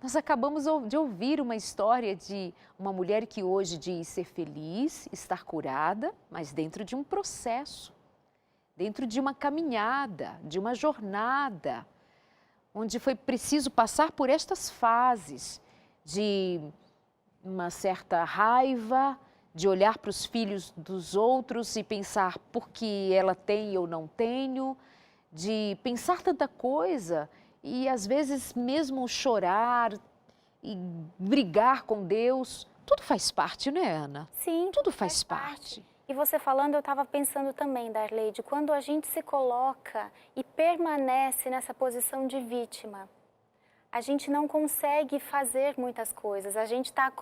Nós acabamos de ouvir uma história de uma mulher que hoje diz ser feliz, estar curada, mas dentro de um processo, dentro de uma caminhada, de uma jornada, onde foi preciso passar por estas fases de uma certa raiva, de olhar para os filhos dos outros e pensar por que ela tem e eu não tenho, de pensar tanta coisa e às vezes mesmo chorar e brigar com Deus. Tudo faz parte, né, Ana? Sim, Tudo faz parte. E você falando, eu estava pensando também, Darleide, quando a gente se coloca e permanece nessa posição de vítima, a gente não consegue fazer muitas coisas. A gente está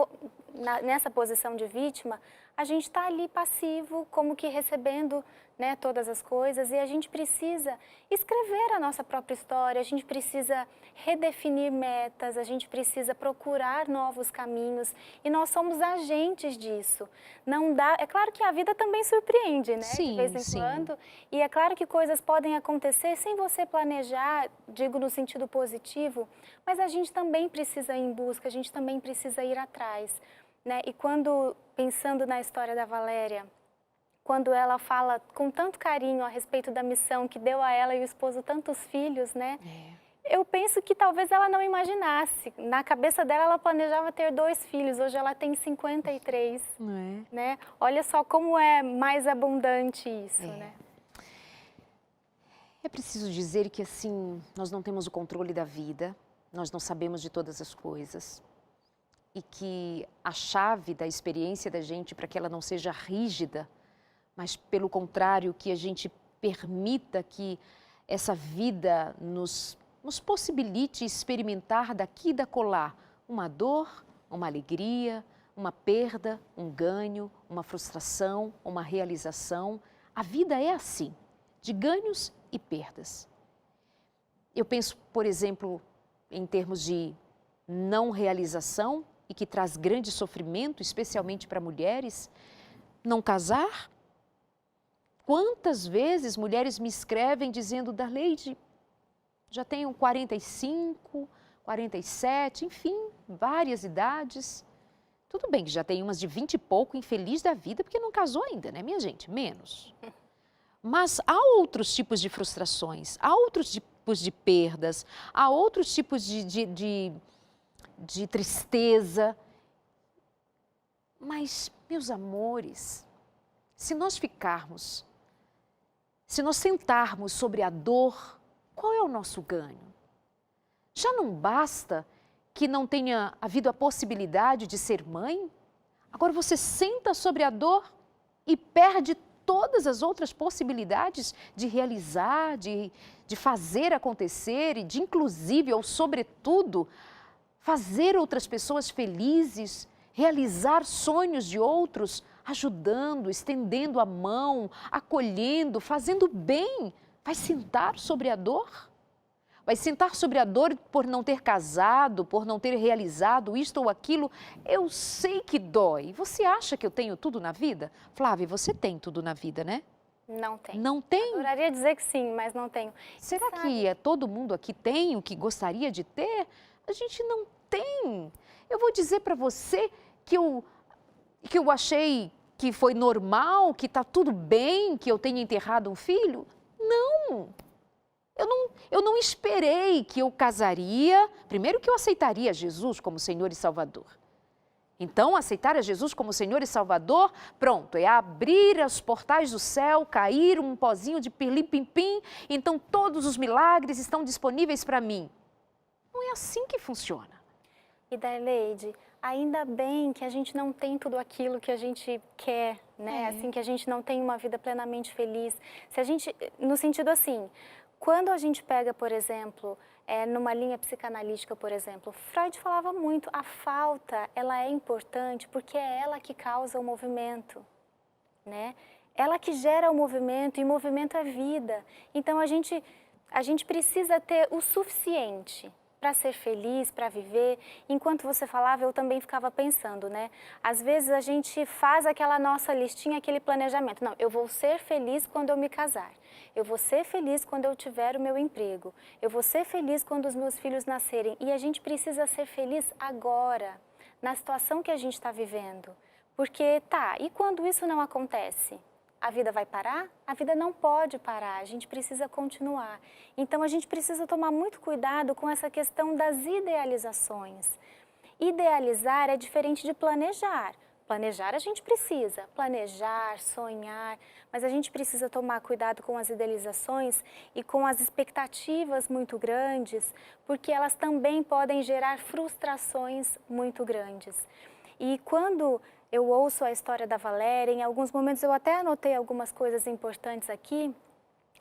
nessa posição de vítima, a gente está ali passivo, como que recebendo, né, todas as coisas, e a gente precisa escrever a nossa própria história, a gente precisa redefinir metas, a gente precisa procurar novos caminhos, e nós somos agentes disso. Não dá, é claro que a vida também surpreende, né, Sim, de vez em sim. quando, e é claro que coisas podem acontecer sem você planejar, digo no sentido positivo, mas a gente também precisa ir em busca, a gente também precisa ir atrás, né? E quando, pensando na história da Valéria, quando ela fala com tanto carinho a respeito da missão que deu a ela e o esposo tantos filhos, né? Eu penso que talvez ela não imaginasse. Na cabeça dela, ela planejava ter 2 filhos, hoje ela tem 53, né? Olha só como é mais abundante isso, né? É preciso dizer que, assim, nós não temos o controle da vida, nós não sabemos de todas as coisas. E que a chave da experiência da gente, para que ela não seja rígida, mas pelo contrário, que a gente permita que essa vida nos possibilite experimentar daqui e dacolá uma dor, uma alegria, uma perda, um ganho, uma frustração, uma realização. A vida é assim, de ganhos e perdas. Eu penso, por exemplo, em termos de não realização, e que traz grande sofrimento, especialmente para mulheres, não casar. Quantas vezes mulheres me escrevem dizendo, Darleide, já tenho 45, 47, enfim, várias idades. Tudo bem que já tem umas de 20 e pouco, infeliz da vida, porque não casou ainda, né, minha gente? Menos. Mas há outros tipos de frustrações, há outros tipos de perdas, há outros tipos de tristeza. Mas, meus amores, se nós sentarmos sobre a dor, qual é o nosso ganho? Já não basta que não tenha havido a possibilidade de ser mãe? Agora você senta sobre a dor e perde todas as outras possibilidades de realizar, de fazer acontecer e de, inclusive, ou sobretudo, fazer outras pessoas felizes, realizar sonhos de outros, ajudando, estendendo a mão, acolhendo, fazendo bem. Vai sentar sobre a dor? Vai sentar sobre a dor por não ter casado, por não ter realizado isto ou aquilo? Eu sei que dói. Você acha que eu tenho tudo na vida? Flávia, você tem tudo na vida, né? Não tem. Não tem? Adoraria dizer que sim, mas não tenho. Será que todo mundo aqui tem o que gostaria de ter? A gente não tem. Eu vou dizer para você que eu achei que foi normal, que está tudo bem, que eu tenha enterrado um filho? Não. Eu não esperei que eu casaria, primeiro que eu aceitaria Jesus como Senhor e Salvador. Então, aceitar a Jesus como Senhor e Salvador, pronto, é abrir os portais do céu, cair um pozinho de pirlim-pim-pim, então todos os milagres estão disponíveis para mim. Não é assim que funciona. E Darleide, ainda bem que a gente não tem tudo aquilo que a gente quer, né? Assim, que a gente não tem uma vida plenamente feliz. Se a gente, no sentido assim, quando a gente pega, por exemplo, numa linha psicanalítica, por exemplo, Freud falava muito, a falta, ela é importante porque é ela que causa o movimento, né? Ela que gera o movimento, e o movimento é vida. Então, a gente precisa ter o suficiente para ser feliz, para viver. Enquanto você falava, eu também ficava pensando, né? Às vezes a gente faz aquela nossa listinha, aquele planejamento. Não, eu vou ser feliz quando eu me casar. Eu vou ser feliz quando eu tiver o meu emprego. Eu vou ser feliz quando os meus filhos nascerem. E a gente precisa ser feliz agora, na situação que a gente está vivendo. Porque, e quando isso não acontece? A vida vai parar? A vida não pode parar, a gente precisa continuar. Então, a gente precisa tomar muito cuidado com essa questão das idealizações. Idealizar é diferente de planejar. Planejar a gente precisa, planejar, sonhar, mas a gente precisa tomar cuidado com as idealizações e com as expectativas muito grandes, porque elas também podem gerar frustrações muito grandes. E quando eu ouço a história da Valéria, em alguns momentos eu até anotei algumas coisas importantes aqui.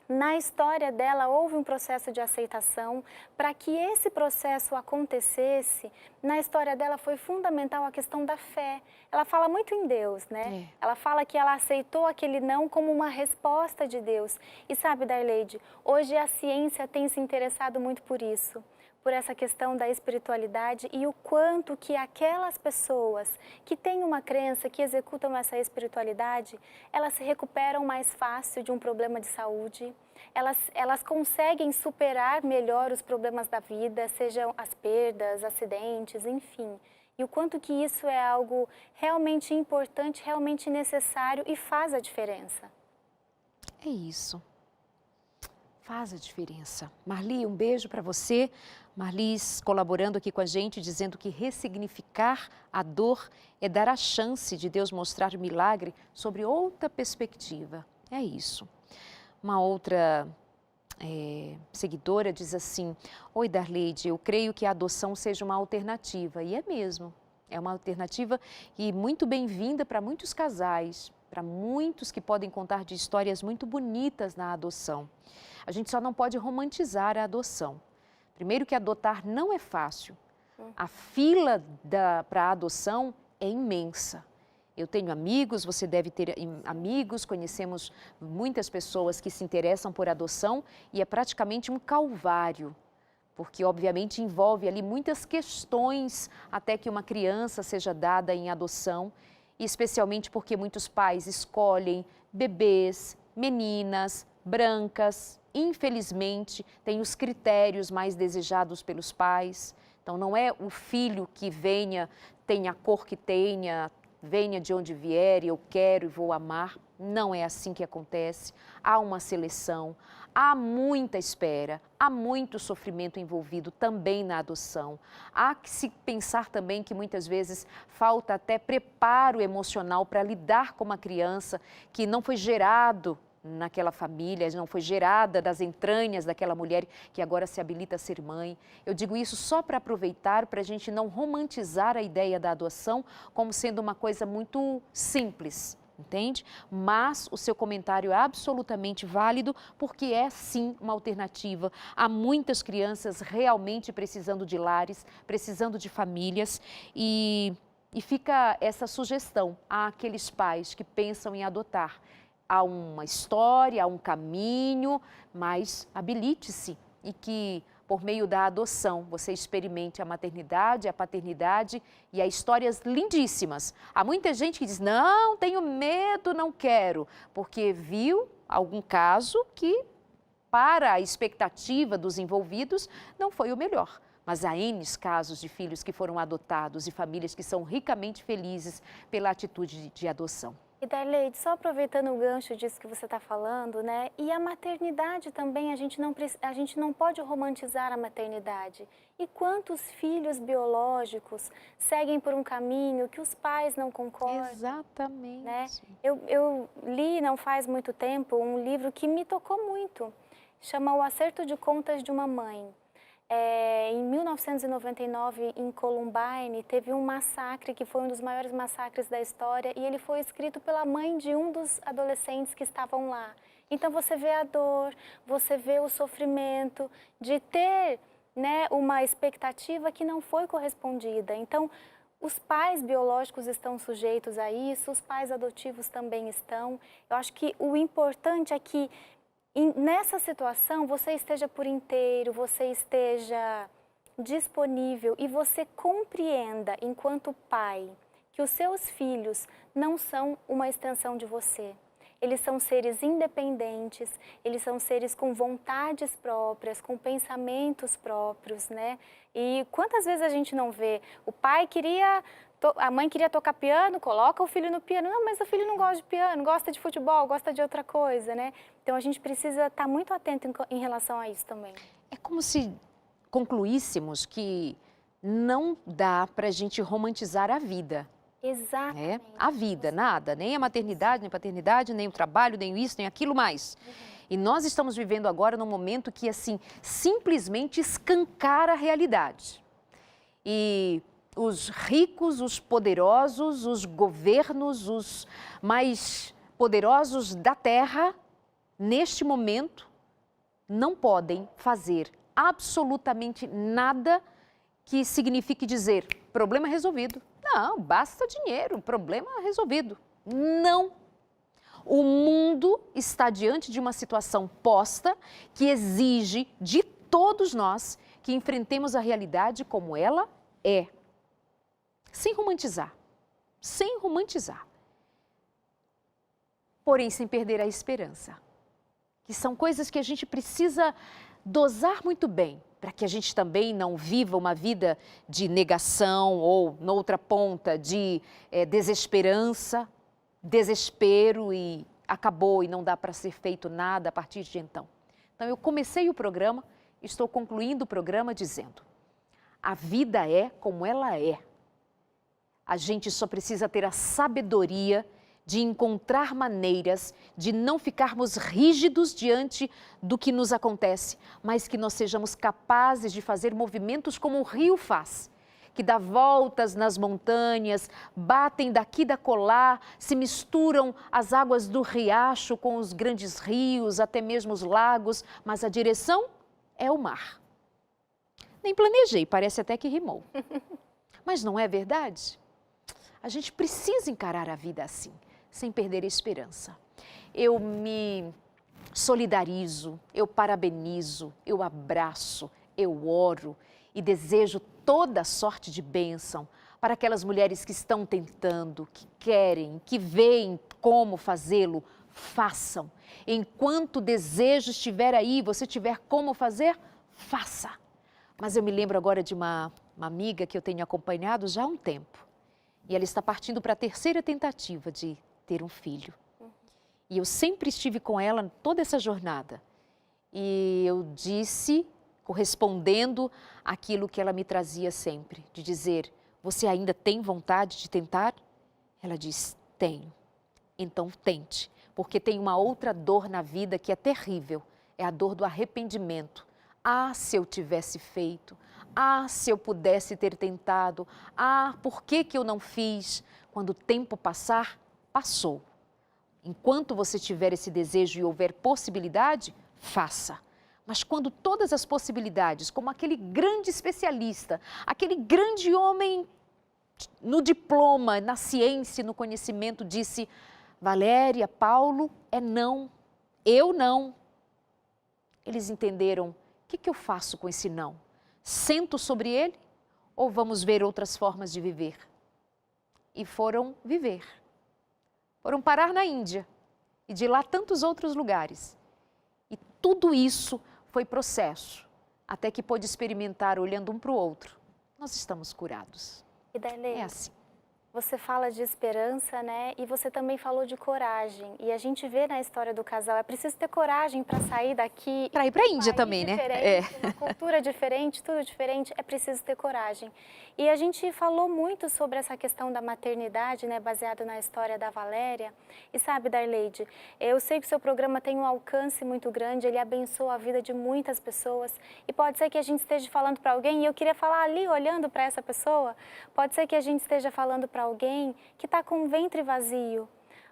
Na história dela houve um processo de aceitação. Para que esse processo acontecesse, na história dela foi fundamental a questão da fé. Ela fala muito em Deus, né? Ela fala que ela aceitou aquele não como uma resposta de Deus. E sabe, Darleide, hoje a ciência tem se interessado muito por isso, por essa questão da espiritualidade e o quanto que aquelas pessoas que têm uma crença, que executam essa espiritualidade, elas se recuperam mais fácil de um problema de saúde, elas conseguem superar melhor os problemas da vida, sejam as perdas, acidentes, enfim. E o quanto que isso é algo realmente importante, realmente necessário e faz a diferença. É isso. Faz a diferença. Marli, um beijo para você. Marlis colaborando aqui com a gente, dizendo que ressignificar a dor é dar a chance de Deus mostrar o milagre sobre outra perspectiva. É isso. Uma outra seguidora diz assim: oi, Darleide, eu creio que a adoção seja uma alternativa. E é mesmo. É uma alternativa e muito bem-vinda para muitos casais, para muitos que podem contar de histórias muito bonitas na adoção. A gente só não pode romantizar a adoção. Primeiro que adotar não é fácil. A fila para a adoção é imensa. Eu tenho amigos, você deve ter amigos, conhecemos muitas pessoas que se interessam por adoção e é praticamente um calvário, porque obviamente envolve ali muitas questões até que uma criança seja dada em adoção, e especialmente porque muitos pais escolhem bebês, meninas, brancas, infelizmente, tem os critérios mais desejados pelos pais. Então, não é o filho que venha, tenha a cor que tenha, venha de onde vier, eu quero e vou amar. Não é assim que acontece. Há uma seleção, há muita espera, há muito sofrimento envolvido também na adoção. Há que se pensar também que muitas vezes falta até preparo emocional para lidar com uma criança que não foi gerado naquela família, não foi gerada das entranhas daquela mulher que agora se habilita a ser mãe. Eu digo isso só para aproveitar, para a gente não romantizar a ideia da adoção como sendo uma coisa muito simples, entende? Mas o seu comentário é absolutamente válido, porque é sim uma alternativa. Há muitas crianças realmente precisando de lares, precisando de famílias e fica essa sugestão àqueles pais que pensam em adotar. Há uma história, há um caminho, mas habilite-se e que, por meio da adoção, você experimente a maternidade, a paternidade e há histórias lindíssimas. Há muita gente que diz, não, tenho medo, não quero, porque viu algum caso que, para a expectativa dos envolvidos, não foi o melhor. Mas há N casos de filhos que foram adotados e famílias que são ricamente felizes pela atitude de adoção. E Darleide, só aproveitando o gancho disso que você está falando, né? E a maternidade também, a gente não pode romantizar a maternidade. E quantos filhos biológicos seguem por um caminho que os pais não concordam? Exatamente. Né? Eu li não faz muito tempo um livro que me tocou muito, chama O Acerto de Contas de uma Mãe. Em 1999, em Columbine, teve um massacre que foi um dos maiores massacres da história e ele foi escrito pela mãe de um dos adolescentes que estavam lá. Então você vê a dor, você vê o sofrimento de ter, né, uma expectativa que não foi correspondida. Então, os pais biológicos estão sujeitos a isso, os pais adotivos também estão. Eu acho que o importante é que nessa situação, você esteja por inteiro, você esteja disponível e você compreenda, enquanto pai, que os seus filhos não são uma extensão de você. Eles são seres independentes, eles são seres com vontades próprias, com pensamentos próprios, né? E quantas vezes a gente não vê? A mãe queria tocar piano, coloca o filho no piano. Não, mas o filho não gosta de piano, gosta de futebol, gosta de outra coisa, né? Então, a gente precisa estar muito atento em relação a isso também. É como se concluíssemos que não dá para a gente romantizar a vida. Exatamente. A vida, nada, nem a maternidade, nem a paternidade, nem o trabalho, nem isso, nem aquilo mais. E nós estamos vivendo agora num momento que, assim, simplesmente escancara a realidade. E os ricos, os poderosos, os governos, os mais poderosos da Terra, neste momento, não podem fazer absolutamente nada que signifique dizer problema resolvido. Não, basta dinheiro, problema resolvido. Não. O mundo está diante de uma situação posta que exige de todos nós que enfrentemos a realidade como ela é. Sem romantizar. Sem romantizar. Porém, sem perder a esperança. Que são coisas que a gente precisa dosar muito bem, para que a gente também não viva uma vida de negação ou, noutra ponta, de desesperança, desespero e acabou e não dá para ser feito nada a partir de então. Então, eu comecei o programa, estou concluindo o programa dizendo: a vida é como ela é. A gente só precisa ter a sabedoria de encontrar maneiras de não ficarmos rígidos diante do que nos acontece, mas que nós sejamos capazes de fazer movimentos como o rio faz, que dá voltas nas montanhas, batem daqui e dacolá, se misturam as águas do riacho com os grandes rios, até mesmo os lagos, mas a direção é o mar. Nem planejei, parece até que rimou. Mas não é verdade? A gente precisa encarar a vida assim, sem perder a esperança. Eu me solidarizo, eu parabenizo, eu abraço, eu oro e desejo toda sorte de bênção para aquelas mulheres que estão tentando, que querem, que veem como fazê-lo, façam. Enquanto o desejo estiver aí, você tiver como fazer, faça. Mas eu me lembro agora de uma amiga que eu tenho acompanhado já há um tempo. E ela está partindo para a terceira tentativa de ter um filho. E eu sempre estive com ela toda essa jornada. E eu disse, correspondendo àquilo que ela me trazia sempre, de dizer: você ainda tem vontade de tentar? Ela diz: tenho. Então tente, porque tem uma outra dor na vida que é terrível, é a dor do arrependimento. Ah, se eu tivesse feito. Ah, se eu pudesse ter tentado. Ah, por que eu não fiz? Quando o tempo passar, passou. Enquanto você tiver esse desejo e houver possibilidade, faça. Mas quando todas as possibilidades, como aquele grande especialista, aquele grande homem no diploma, na ciência, no conhecimento, disse: Valéria, Paulo, é não, eu não. Eles entenderam: o que eu faço com esse não? Sento sobre ele ou vamos ver outras formas de viver? E foram viver. Foram parar na Índia e de lá tantos outros lugares. E tudo isso foi processo, até que pôde experimentar olhando um para o outro. Nós estamos curados. E Darley, É assim. você fala de esperança, né? E você também falou de coragem. E a gente vê na história do casal, é preciso ter coragem para sair daqui. Para ir para a Índia também, né? Uma cultura diferente, tudo diferente, é preciso ter coragem. E a gente falou muito sobre essa questão da maternidade, né? Baseado na história da Valéria. E sabe, Darleide, eu sei que o seu programa tem um alcance muito grande, ele abençoa a vida de muitas pessoas. E pode ser que a gente esteja falando para alguém, e eu queria falar ali, olhando para essa pessoa, pode ser que a gente esteja falando para alguém que está com o ventre vazio,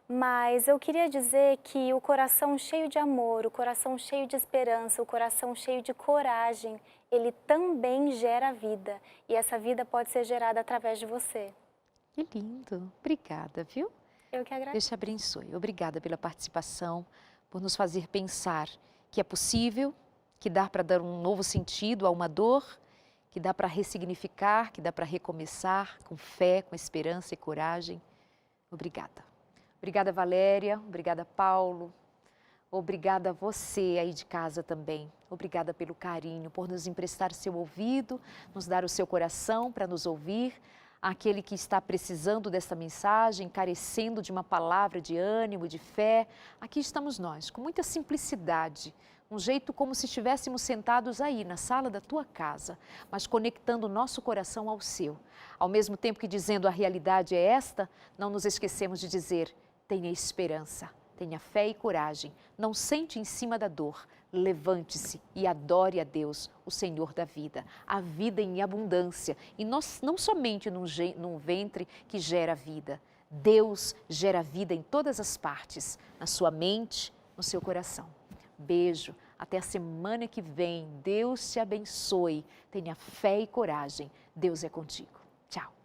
mas eu queria dizer que o coração cheio de amor, o coração cheio de esperança, o coração cheio de coragem, ele também gera vida, e essa vida pode ser gerada através de você. Que lindo, obrigada, viu? Eu que agradeço. Deus te abençoe, obrigada pela participação, por nos fazer pensar que é possível, que dá para dar um novo sentido a uma dor, que dá para ressignificar, que dá para recomeçar com fé, com esperança e coragem. Obrigada. Obrigada, Valéria. Obrigada, Paulo. Obrigada a você aí de casa também. Obrigada pelo carinho, por nos emprestar seu ouvido, nos dar o seu coração para nos ouvir. àquele que está precisando desta mensagem, carecendo de uma palavra de ânimo, de fé. Aqui estamos nós, com muita simplicidade, um jeito como se estivéssemos sentados aí na sala da tua casa, mas conectando o nosso coração ao seu. Ao mesmo tempo que dizendo a realidade é esta, não nos esquecemos de dizer, tenha esperança, tenha fé e coragem, não sente em cima da dor, levante-se e adore a Deus, o Senhor da vida, a vida em abundância, e nós, não somente num ventre que gera vida, Deus gera vida em todas as partes, na sua mente, no seu coração. Beijo, até a semana que vem. Deus te abençoe. Tenha fé e coragem. Deus é contigo. Tchau.